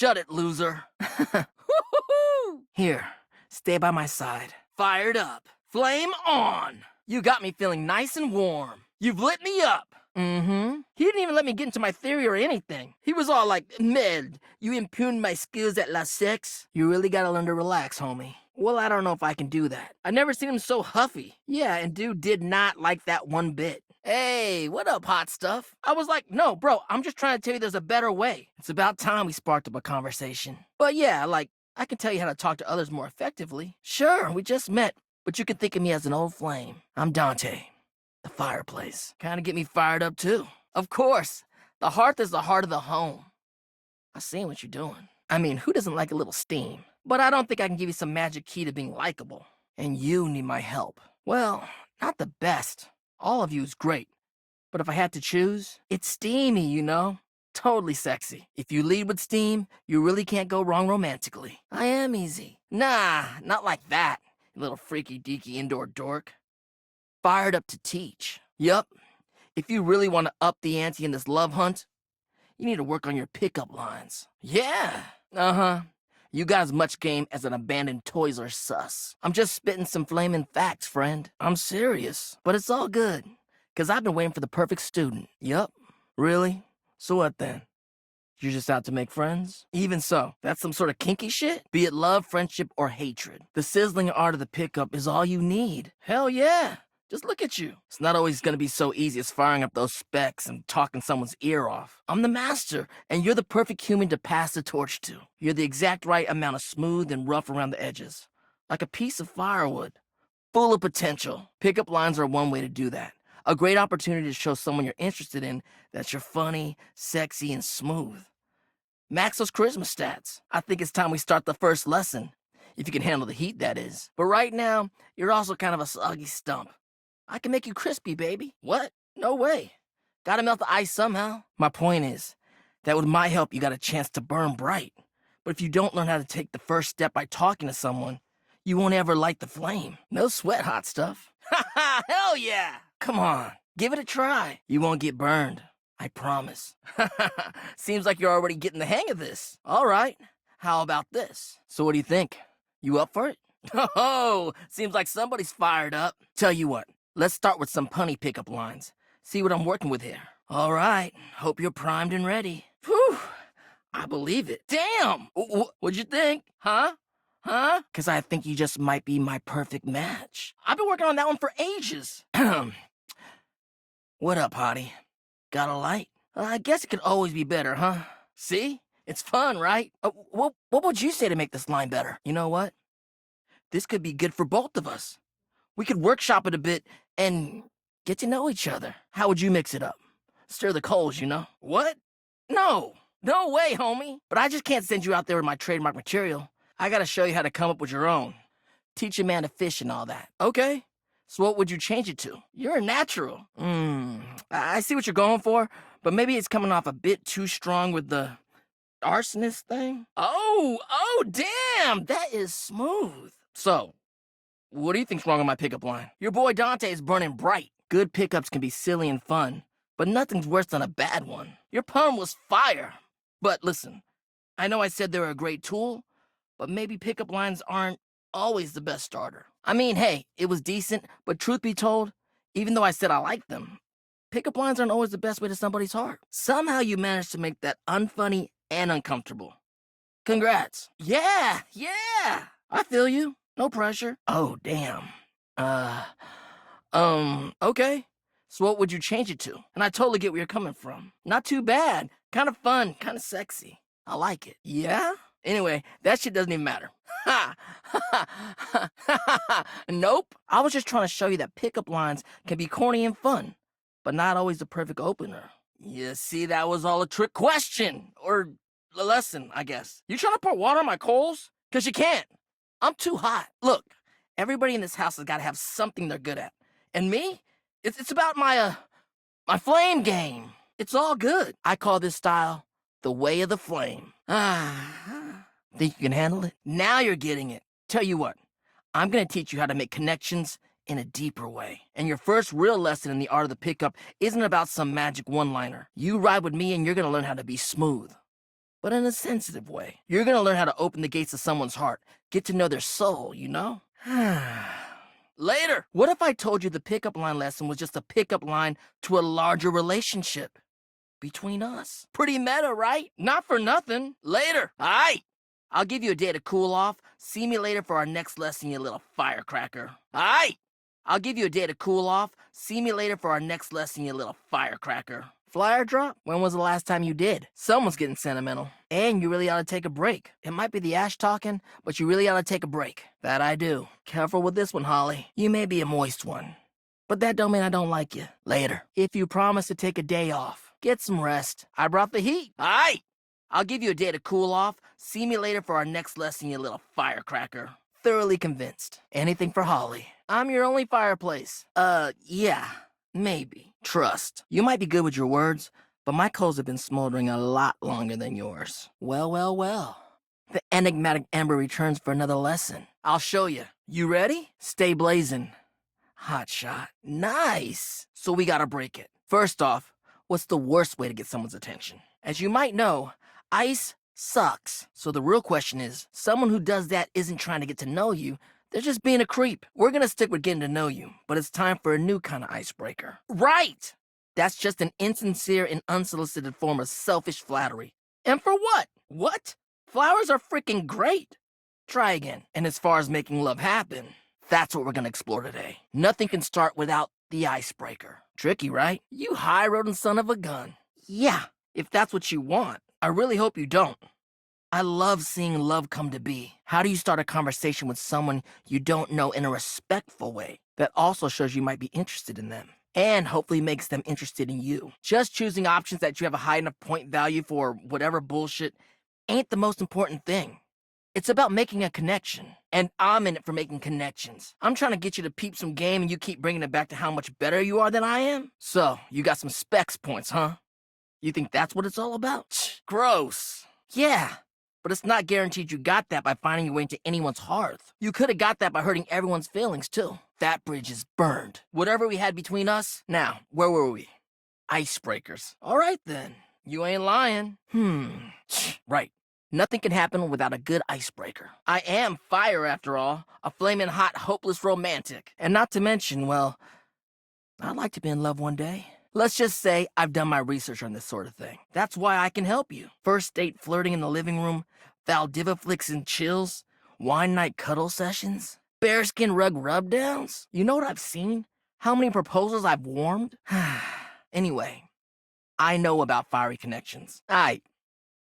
Shut it, loser. Here, stay by my side. Fired up. Flame on. You got me feeling nice and warm. You've lit me up. He didn't even let me get into my theory or anything. He was all like, Med, you impugned my skills at la sex. You really gotta learn to relax, homie. Well, I don't know if I can do that. I never seen him so huffy. Yeah, and dude did not like that one bit. Hey, what up, hot stuff? I was like, no, bro, I'm just trying to tell you there's a better way. It's about time we sparked up a conversation. But yeah, like, I can tell you how to talk to others more effectively. Sure, we just met, but you can think of me as an old flame. I'm Dante. The fireplace. Kinda get me fired up, too. Of course. The hearth is the heart of the home. I seen what you're doing. I mean, who doesn't like a little steam? But I don't think I can give you some magic key to being likable. And you need my help. Well, not the best. All of you is great. But if I had to choose, it's steamy, you know? Totally sexy. If you lead with steam, you really can't go wrong romantically. I am easy. Nah, not like that, you little freaky-deaky indoor dork. Fired up to teach. Yup. If you really want to up the ante in this love hunt, you need to work on your pickup lines. Yeah. Uh-huh. You got as much game as an abandoned Toys R Us. I'm just spitting some flaming facts, friend. I'm serious. But it's all good. 'Cause I've been waiting for the perfect student. Yup. Really? So what then? You're just out to make friends? Even so, that's some sort of kinky shit? Be it love, friendship, or hatred. The sizzling art of the pickup is all you need. Hell yeah. Just look at you. It's not always gonna be so easy as firing up those specs and talking someone's ear off. I'm the master, and you're the perfect human to pass the torch to. You're the exact right amount of smooth and rough around the edges. Like a piece of firewood. Full of potential. Pickup lines are one way to do that. A great opportunity to show someone you're interested in that you're funny, sexy, and smooth. Max those charisma stats. I think it's time we start the first lesson. If you can handle the heat, that is. But right now, you're also kind of a soggy stump. I can make you crispy, baby. What? No way. Gotta melt the ice somehow. My point is that with my help, you got a chance to burn bright. But if you don't learn how to take the first step by talking to someone, you won't ever light the flame. No sweat, hot stuff. Ha ha! Hell yeah! Come on, give it a try. You won't get burned. I promise. Seems like you're already getting the hang of this. All right, how about this? So what do you think? You up for it? Oh, seems like somebody's fired up. Tell you what, let's start with some punny pickup lines. See what I'm working with here. All right, hope you're primed and ready. Whew, I believe it. Damn! What'd you think? Huh? 'Cause I think you just might be my perfect match. I've been working on that one for ages. What up, hottie? Got a light? I guess it could always be better, huh? See? It's fun, right? What would you say to make this line better? You know what? This could be good for both of us. We could workshop it a bit and get to know each other. How would you mix it up? Stir the coals, you know? What? No way, homie. But I just can't send you out there with my trademark material. I gotta show you how to come up with your own. Teach a man to fish and all that. Okay. So what would you change it to? You're a natural. I see what you're going for, but maybe it's coming off a bit too strong with the arsonist thing. Oh, damn, that is smooth. So, what do you think's wrong with my pickup line? Your boy Dante is burning bright. Good pickups can be silly and fun, but nothing's worse than a bad one. Your pun was fire. But listen, I know I said they're a great tool, but maybe pickup lines aren't always the best starter. I mean, hey, it was decent, but truth be told, even though I said I liked them, pickup lines aren't always the best way to somebody's heart. Somehow you managed to make that unfunny and uncomfortable. Congrats. Yeah, I feel you. No pressure. Oh, damn. Okay. So what would you change it to? And I totally get where you're coming from. Not too bad. Kind of fun, kind of sexy. I like it. Yeah? Anyway, that shit doesn't even matter. Ha! Nope. I was just trying to show you that pickup lines can be corny and fun, but not always the perfect opener. You see, that was all a trick question. Or a lesson, I guess. You trying to pour water on my coals? 'Cause you can't. I'm too hot. Look, everybody in this house has got to have something they're good at. And me? It's about my flame game. It's all good. I call this style the way of the flame. Think you can handle it? Now you're getting it. Tell you what, I'm gonna teach you how to make connections in a deeper way. And your first real lesson in the art of the pickup isn't about some magic one-liner. You ride with me and you're gonna learn how to be smooth. but in a sensitive way. You're gonna learn how to open the gates of someone's heart, get to know their soul, you know? Later. What if I told you the pickup line lesson was just a pickup line to a larger relationship between us? Pretty meta, right? Not for nothing. Later. Aight. I'll give you a day to cool off. See me later for our next lesson, you little firecracker. Aight. I'll give you a day to cool off. See me later for our next lesson, you little firecracker. Flyer drop? When was the last time you did? Someone's getting sentimental. And you really ought to take a break. It might be the ash talking, but you really ought to take a break. That I do. Careful with this one, Holly. You may be a moist one, but that don't mean I don't like you. Later. If you promise to take a day off, get some rest. I brought the heat. Aight. I'll give you a day to cool off. See me later for our next lesson, you little firecracker. Thoroughly convinced. Anything for Holly. I'm your only fireplace. Yeah. Maybe. Trust. You might be good with your words, but my coals have been smoldering a lot longer than yours. Well, well, well. The enigmatic ember returns for another lesson. I'll show you. You ready? Stay blazing. Hot shot. Nice. So we gotta break it. First off, what's the worst way to get someone's attention? As you might know, ice sucks. So the real question is, someone who does that isn't trying to get to know you, they're just being a creep. We're gonna stick with getting to know you, but it's time for a new kind of icebreaker. Right! That's just an insincere and unsolicited form of selfish flattery. And for what? What? Flowers are freaking great. Try again. And as far as making love happen, that's what we're gonna explore today. Nothing can start without the icebreaker. Tricky, right? You high-roading son of a gun. Yeah, if that's what you want. I really hope you don't. I love seeing love come to be. How do you start a conversation with someone you don't know in a respectful way that also shows you might be interested in them and hopefully makes them interested in you? Just choosing options that you have a high enough point value for whatever bullshit ain't the most important thing. It's about making a connection, and I'm in it for making connections. I'm trying to get you to peep some game and you keep bringing it back to how much better you are than I am? So, you got some specs points, huh? You think that's what it's all about? Gross. Yeah. But it's not guaranteed you got that by finding your way into anyone's hearth. You could have got that by hurting everyone's feelings, too. That bridge is burned. Whatever we had between us, now, where were we? Icebreakers. All right, then. You ain't lying. Right. Nothing can happen without a good icebreaker. I am fire, after all. A flaming hot, hopeless romantic. And not to mention, well, I'd like to be in love one day. Let's just say I've done my research on this sort of thing. That's why I can help you. First date flirting in the living room, Valdiva flicks and chills, wine night cuddle sessions, bearskin rug rubdowns. You know what I've seen? How many proposals I've warmed? Anyway, I know about fiery connections. Aight.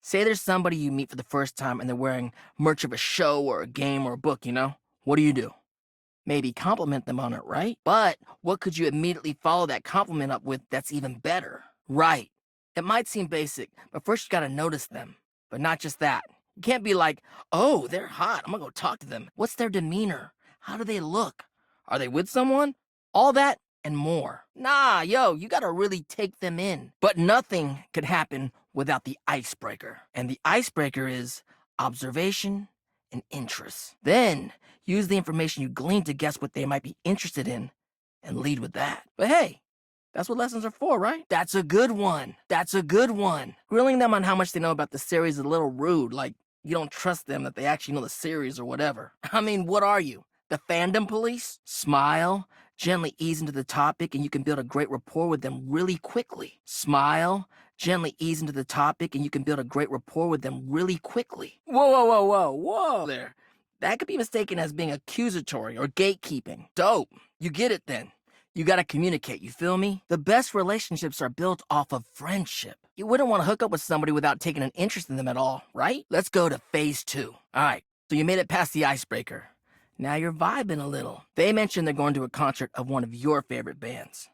Say there's somebody you meet for the first time and they're wearing merch of a show or a game or a book, you know? What do? Maybe compliment them on it, right? But what could you immediately follow that compliment up with that's even better? Right. It might seem basic, but first you gotta notice them. But not just that. You can't be like, oh, they're hot, I'm gonna go talk to them. What's their demeanor? How do they look? Are they with someone? All that and more. Nah, yo, you gotta really take them in. But nothing could happen without the icebreaker. And the icebreaker is observation and interest. Then, use the information you glean to guess what they might be interested in and lead with that. But hey, that's what lessons are for, right? That's a good one. That's a good one. Grilling them on how much they know about the series is a little rude, like you don't trust them that they actually know the series or whatever. I mean, what are you? The fandom police? Smile, gently ease into the topic, and you can build a great rapport with them really quickly. Smile, gently ease into the topic, and you can build a great rapport with them really quickly. Whoa there. That could be mistaken as being accusatory or gatekeeping. Dope. You get it then. You gotta communicate, you feel me? The best relationships are built off of friendship. You wouldn't want to hook up with somebody without taking an interest in them at all, right? Let's go to phase 2. Alright, so you made it past the icebreaker. Now you're vibing a little. They mentioned they're going to a concert of one of your favorite bands.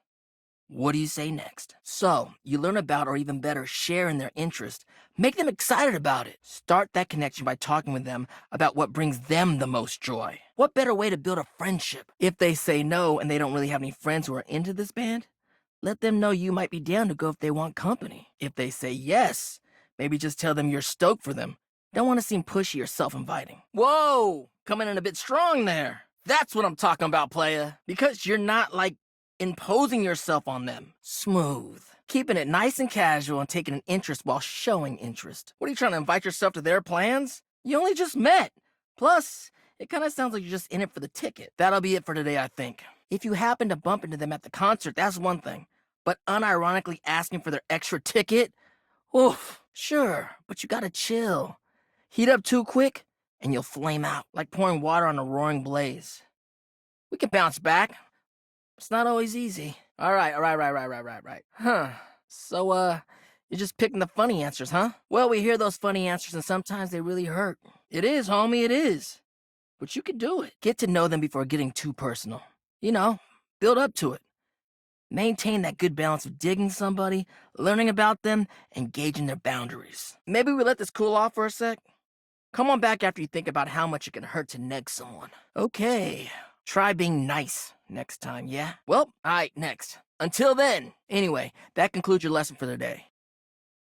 What do you say next? So, you learn about, or even better, share in their interest. Make them excited about it. Start that connection by talking with them about what brings them the most joy. What better way to build a friendship? If they say no and they don't really have any friends who are into this band, let them know you might be down to go if they want company. If they say yes, maybe just tell them you're stoked for them. Don't want to seem pushy or self-inviting. Whoa! Coming in a bit strong there. That's what I'm talking about, playa. Because you're not, like, imposing yourself on them. Smooth. Keeping it nice and casual and taking an interest while showing interest. What are you trying to invite yourself to their plans? You only just met. Plus, it kind of sounds like you're just in it for the ticket. That'll be it for today, I think. If you happen to bump into them at the concert, that's one thing. But unironically asking for their extra ticket? Oof, sure, but you gotta chill. Heat up too quick, and you'll flame out, like pouring water on a roaring blaze. We can bounce back. It's not always easy. All right. Huh. So, you're just picking the funny answers, huh? Well, we hear those funny answers, and sometimes they really hurt. It is, homie, it is. But you can do it. Get to know them before getting too personal. You know, build up to it. Maintain that good balance of digging somebody, learning about them, and gauging their boundaries. Maybe we let this cool off for a sec? Come on back after you think about how much it can hurt to neg someone. Okay, try being nice next time, yeah? Well, alright, next. Until then, anyway, that concludes your lesson for the day.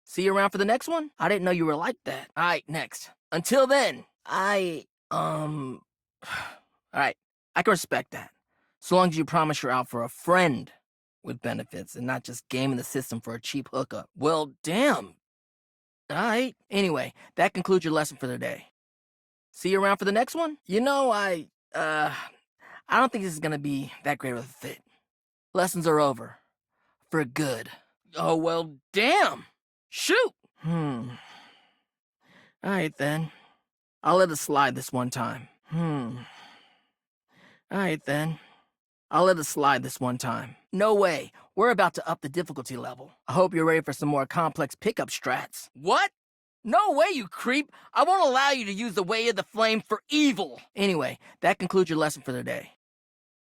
See you around for the next one? I didn't know you were like that. Alright, next. Until then, alright, I can respect that. So long as you promise you're out for a friend with benefits and not just gaming the system for a cheap hookup. Well, damn. Alright. Anyway, that concludes your lesson for the day. See you around for the next one? You know, I don't think this is gonna be that great of a fit. Lessons are over. For good. Oh, well, damn. Shoot. Alright then. I'll let it slide this one time. Alright then. I'll let it slide this one time. No way. We're about to up the difficulty level. I hope you're ready for some more complex pickup strats. What? No way, you creep. I won't allow you to use the way of the flame for evil. Anyway, that concludes your lesson for the day.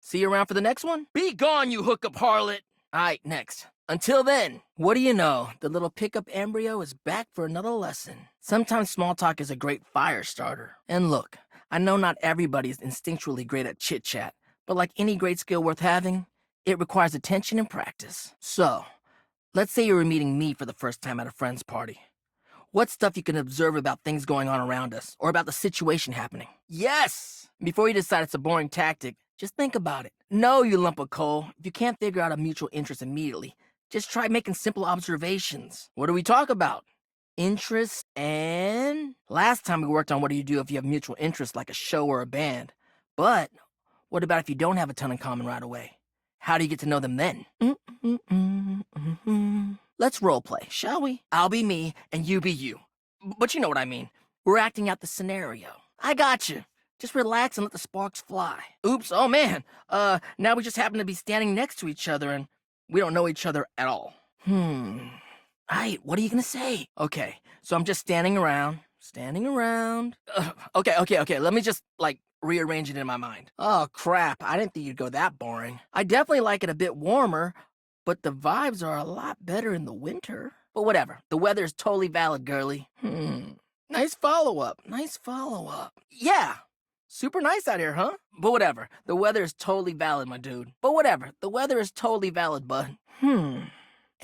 See you around for the next one? Be gone, you hookup harlot. Alright, next. Until then, what do you know? The little pickup embryo is back for another lesson. Sometimes small talk is a great fire starter. And look, I know not everybody is instinctually great at chit-chat, but like any great skill worth having, it requires attention and practice. So, let's say you were meeting me for the first time at a friend's party. What's stuff you can observe about things going on around us, or about the situation happening? Yes! Before you decide it's a boring tactic, just think about it. No, you lump of coal. If you can't figure out a mutual interest immediately, just try making simple observations. What do we talk about? Interest and... Last time we worked on what do you do if you have mutual interests like a show or a band. But what about if you don't have a ton in common right away? How do you get to know them then? Let's roleplay, shall we? I'll be me and you be you. But you know what I mean. We're acting out the scenario. I got you. Just relax and let the sparks fly. Oops, oh man. Now we just happen to be standing next to each other and we don't know each other at all. Aight, what are you gonna say? Okay, so I'm just standing around. Okay, let me just, rearrange it in my mind. Oh, crap, I didn't think you'd go that boring. I definitely like it a bit warmer, but the vibes are a lot better in the winter. But whatever, the weather is totally valid, girly. Nice follow-up. Yeah, super nice out here, huh? But whatever, the weather is totally valid, my dude. Bud.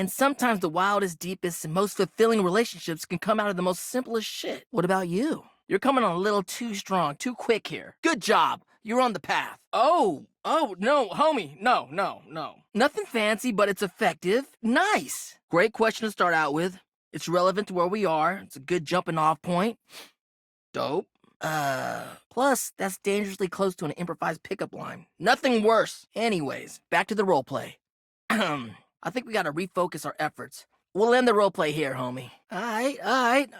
And sometimes the wildest, deepest, and most fulfilling relationships can come out of the most simplest shit. What about you? You're coming on a little too strong, too quick here. Good job. You're on the path. Oh, no, homie. No. Nothing fancy, but it's effective. Nice. Great question to start out with. It's relevant to where we are. It's a good jumping off point. Dope. Plus, that's dangerously close to an improvised pickup line. Nothing worse. Anyways, back to the roleplay. I think we gotta refocus our efforts. We'll end the roleplay here, homie. Alright.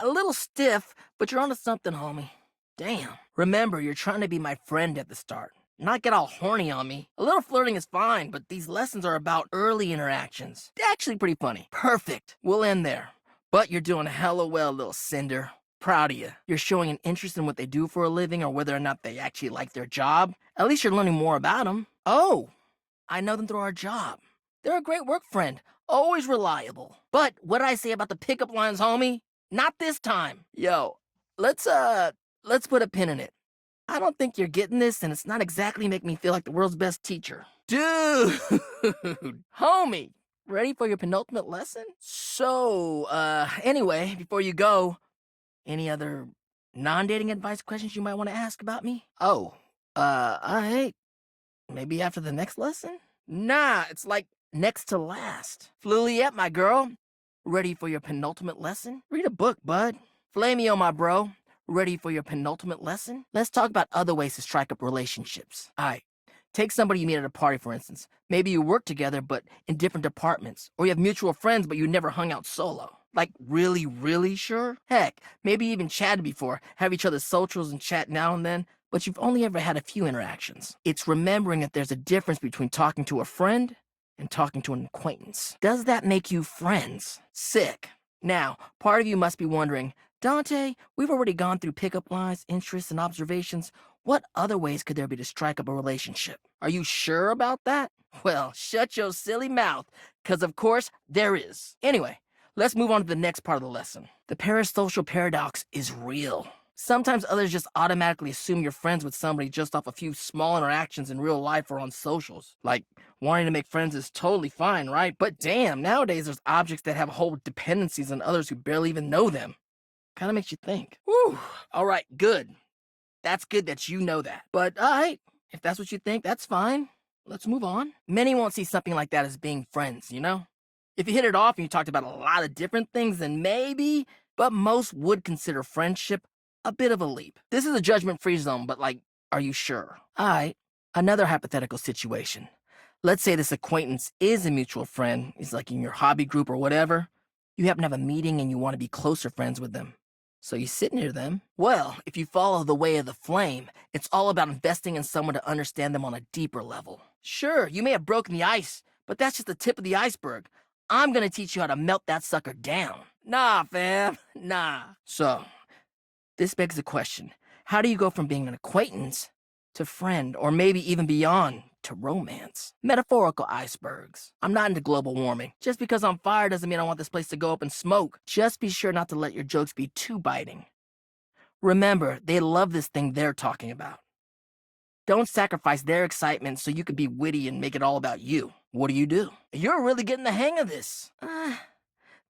A little stiff, but you're onto something, homie. Damn. Remember, you're trying to be my friend at the start. Not get all horny on me. A little flirting is fine, but these lessons are about early interactions. They're actually pretty funny. Perfect. We'll end there. But you're doing hella well, little cinder. Proud of you. You're showing an interest in what they do for a living or whether or not they actually like their job. At least you're learning more about them. Oh, I know them through our job. They're a great work friend. Always reliable. But what did I say about the pickup lines, homie? Not this time. Yo, let's put a pin in it. I don't think you're getting this, and it's not exactly making me feel like the world's best teacher. Dude! Homie! Ready for your penultimate lesson? So, anyway, before you go, any other non-dating advice questions you might want to ask about me? Oh, maybe after the next lesson? Nah, it's like next to last. Fluliet, my girl. Ready for your penultimate lesson? Read a book, bud. Flamio, my bro. Ready for your penultimate lesson? Let's talk about other ways to strike up relationships. Alright, take somebody you meet at a party, for instance. Maybe you work together, but in different departments. Or you have mutual friends, but you never hung out solo. Like, really, really sure? Heck, maybe you even chatted before, have each other's socials and chat now and then, but you've only ever had a few interactions. It's remembering that there's a difference between talking to a friend and talking to an acquaintance. Does that make you friends? Sick. Now, part of you must be wondering, Dante, we've already gone through pickup lines, interests, and observations. What other ways could there be to strike up a relationship? Are you sure about that? Well, shut your silly mouth, because of course there is. Anyway, let's move on to the next part of the lesson. The parasocial paradox is real. Sometimes others just automatically assume you're friends with somebody just off a few small interactions in real life or on socials. Like, wanting to make friends is totally fine, right? But damn, nowadays there's objects that have whole dependencies on others who barely even know them. Kind of makes you think. Whew, all right, good. That's good that you know that. But all right, if that's what you think, that's fine. Let's move on. Many won't see something like that as being friends, you know? If you hit it off and you talked about a lot of different things, then maybe, but most would consider friendship a bit of a leap. This is a judgment-free zone, but like, are you sure? All right, another hypothetical situation. Let's say this acquaintance is a mutual friend. He's like in your hobby group or whatever. You happen to have a meeting and you want to be closer friends with them. So you sit near them. Well, if you follow the way of the flame, it's all about investing in someone to understand them on a deeper level. Sure, you may have broken the ice, but that's just the tip of the iceberg. I'm gonna teach you how to melt that sucker down. Nah, fam, nah. So, this begs the question, how do you go from being an acquaintance to friend, or maybe even beyond, to romance? Metaphorical icebergs. I'm not into global warming. Just because I'm fired doesn't mean I want this place to go up in smoke. Just be sure not to let your jokes be too biting. Remember, they love this thing they're talking about. Don't sacrifice their excitement so you can be witty and make it all about you. What do? You're really getting the hang of this.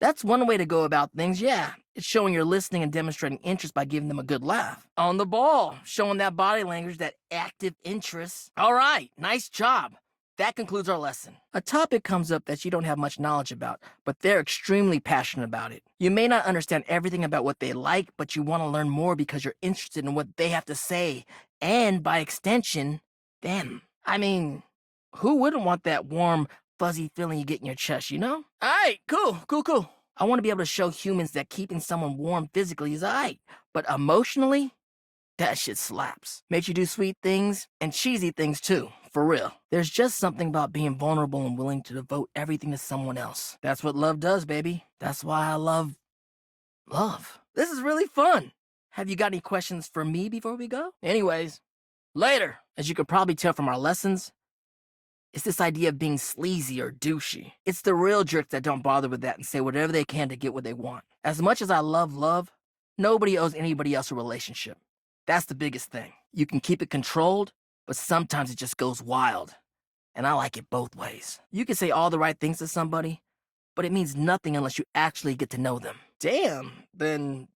That's one way to go about things, yeah. It's showing you're listening and demonstrating interest by giving them a good laugh. On the ball, showing that body language, that active interest. All right, nice job. That concludes our lesson. A topic comes up that you don't have much knowledge about, but they're extremely passionate about it. You may not understand everything about what they like, but you want to learn more because you're interested in what they have to say, and by extension, them. I mean, who wouldn't want that warm, fuzzy feeling you get in your chest, you know? All right, cool. I want to be able to show humans that keeping someone warm physically is all right, but emotionally, that shit slaps. Makes you do sweet things and cheesy things too, for real. There's just something about being vulnerable and willing to devote everything to someone else. That's what love does, baby. That's why I love love. This is really fun. Have you got any questions for me before we go? Anyways, later. As you could probably tell from our lessons, it's this idea of being sleazy or douchey. It's the real jerks that don't bother with that and say whatever they can to get what they want. As much as I love love, nobody owes anybody else a relationship. That's the biggest thing. You can keep it controlled, but sometimes it just goes wild. And I like it both ways. You can say all the right things to somebody, but it means nothing unless you actually get to know them. Damn, then,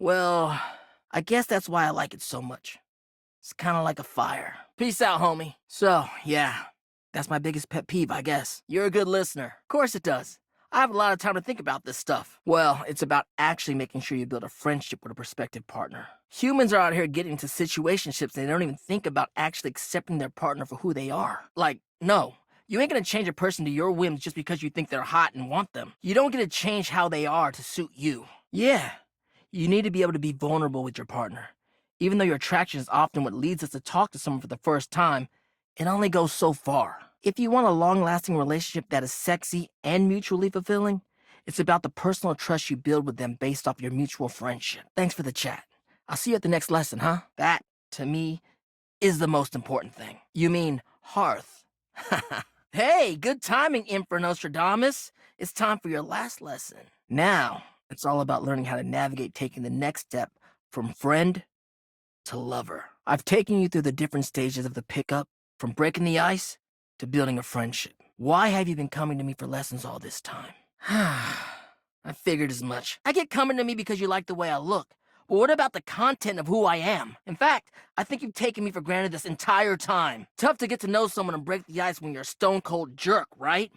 well, I guess that's why I like it so much. It's kind of like a fire. Peace out, homie. So, yeah, that's my biggest pet peeve, I guess. You're a good listener. Of course it does. I have a lot of time to think about this stuff. Well, it's about actually making sure you build a friendship with a prospective partner. Humans are out here getting into situationships and they don't even think about actually accepting their partner for who they are. Like, no. You ain't gonna change a person to your whims just because you think they're hot and want them. You don't get to change how they are to suit you. Yeah, you need to be able to be vulnerable with your partner. Even though your attraction is often what leads us to talk to someone for the first time, it only goes so far. If you want a long-lasting relationship that is sexy and mutually fulfilling, it's about the personal trust you build with them based off your mutual friendship. Thanks for the chat. I'll see you at the next lesson, huh? That, to me, is the most important thing. You mean hearth. Hey, good timing, Emperor Nostradamus. It's time for your last lesson. Now, it's all about learning how to navigate taking the next step from friend to lover. I've taken you through the different stages of the pickup, from breaking the ice to building a friendship. Why have you been coming to me for lessons all this time? I figured as much. I get coming to me because you like the way I look. But what about the content of who I am? In fact, I think you've taken me for granted this entire time. Tough to get to know someone and break the ice when you're a stone-cold jerk, right?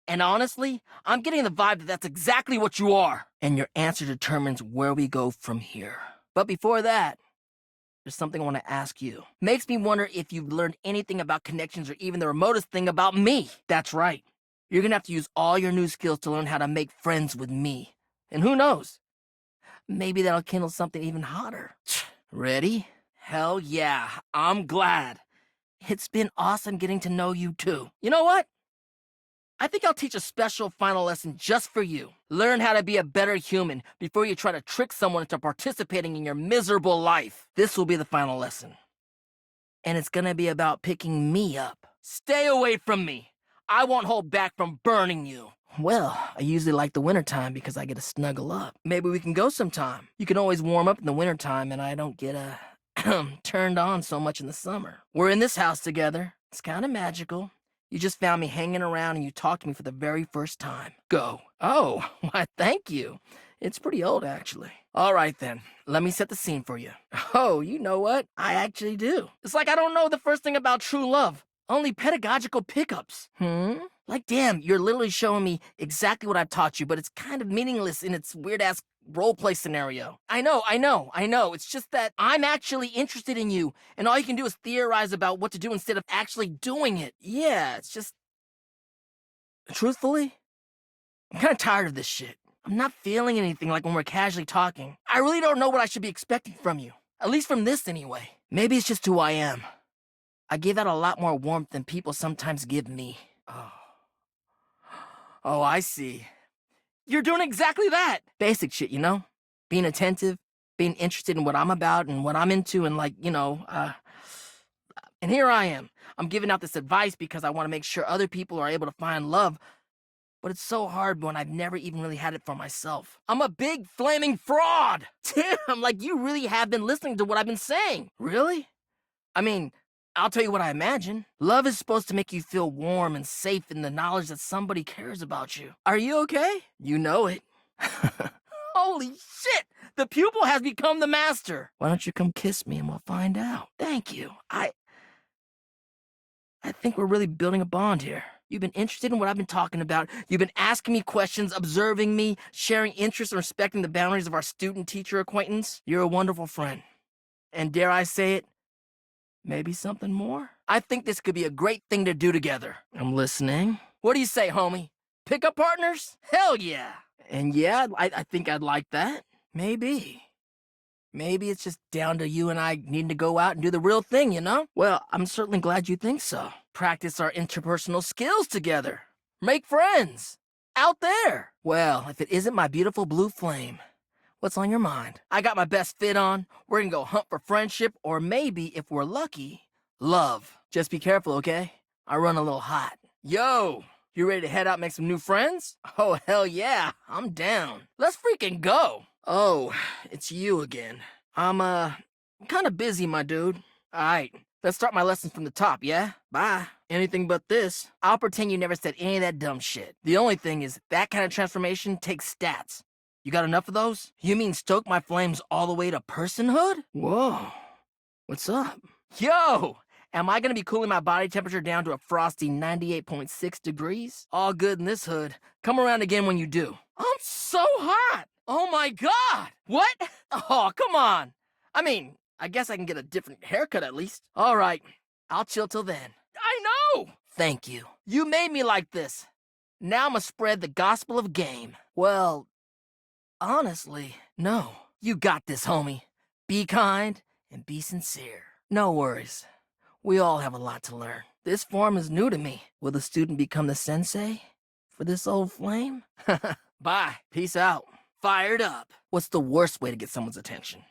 And honestly, I'm getting the vibe that that's exactly what you are. And your answer determines where we go from here. But before that, there's something I want to ask you. Makes me wonder if you've learned anything about connections or even the remotest thing about me. That's right. You're gonna have to use all your new skills to learn how to make friends with me. And who knows? Maybe that'll kindle something even hotter. Ready? Hell yeah, I'm glad. It's been awesome getting to know you too. You know what? I think I'll teach a special final lesson just for you. Learn how to be a better human before you try to trick someone into participating in your miserable life. This will be the final lesson. And it's gonna be about picking me up. Stay away from me. I won't hold back from burning you. Well, I usually like the wintertime because I get to snuggle up. Maybe we can go sometime. You can always warm up in the wintertime and I don't get turned on so much in the summer. We're in this house together. It's kind of magical. You just found me hanging around and you talked to me for the very first time. Go. Oh, why, thank you. It's pretty old, actually. All right, then. Let me set the scene for you. Oh, you know what? I actually do. It's like I don't know the first thing about true love. Only pedagogical pickups. Like, damn, you're literally showing me exactly what I've taught you, but it's kind of meaningless in its weird-ass roleplay scenario. I know. It's just that I'm actually interested in you, and all you can do is theorize about what to do instead of actually doing it. Yeah, it's just... Truthfully, I'm kind of tired of this shit. I'm not feeling anything like when we're casually talking. I really don't know what I should be expecting from you. At least from this, anyway. Maybe it's just who I am. I give out a lot more warmth than people sometimes give me. Oh, I see. You're doing exactly that! Basic shit, you know? Being attentive, being interested in what I'm about and what I'm into and and here I am. I'm giving out this advice because I want to make sure other people are able to find love, but it's so hard when I've never even really had it for myself. I'm a big flaming fraud! Damn, like you really have been listening to what I've been saying. Really? I mean, I'll tell you what I imagine. Love is supposed to make you feel warm and safe in the knowledge that somebody cares about you. Are you okay? You know it. Holy shit! The pupil has become the master. Why don't you come kiss me and we'll find out? Thank you. I think we're really building a bond here. You've been interested in what I've been talking about. You've been asking me questions, observing me, sharing interests, and respecting the boundaries of our student-teacher acquaintance. You're a wonderful friend. And dare I say it, maybe something more? I think this could be a great thing to do together. I'm listening. What do you say, homie? Pickup partners? Hell yeah. And yeah, I think I'd like that. Maybe. Maybe it's just down to you and I needing to go out and do the real thing, you know? Well, I'm certainly glad you think so. Practice our interpersonal skills together. Make friends. Out there. Well, if it isn't my beautiful blue flame, what's on your mind? I got my best fit on. We're gonna go hunt for friendship, or maybe, if we're lucky, love. Just be careful, okay? I run a little hot. Yo, you ready to head out and make some new friends? Oh, hell yeah, I'm down. Let's freaking go. Oh, it's you again. I'm kind of busy, my dude. Alright, let's start my lessons from the top, yeah? Bye. Anything but this. I'll pretend you never said any of that dumb shit. The only thing is, that kind of transformation takes stats. You got enough of those? You mean stoke my flames all the way to personhood? Whoa. What's up? Yo! Am I gonna be cooling my body temperature down to a frosty 98.6 degrees? All good in this hood. Come around again when you do. I'm so hot! Oh my god! What? Oh, come on! I mean, I guess I can get a different haircut at least. Alright, I'll chill till then. I know! Thank you. You made me like this. Now I'ma spread the gospel of game. Well, honestly, no. You got this, homie. Be kind and be sincere. No worries. We all have a lot to learn. This form is new to me. Will the student become the sensei for this old flame? Bye. Peace out. Fired up. What's the worst way to get someone's attention?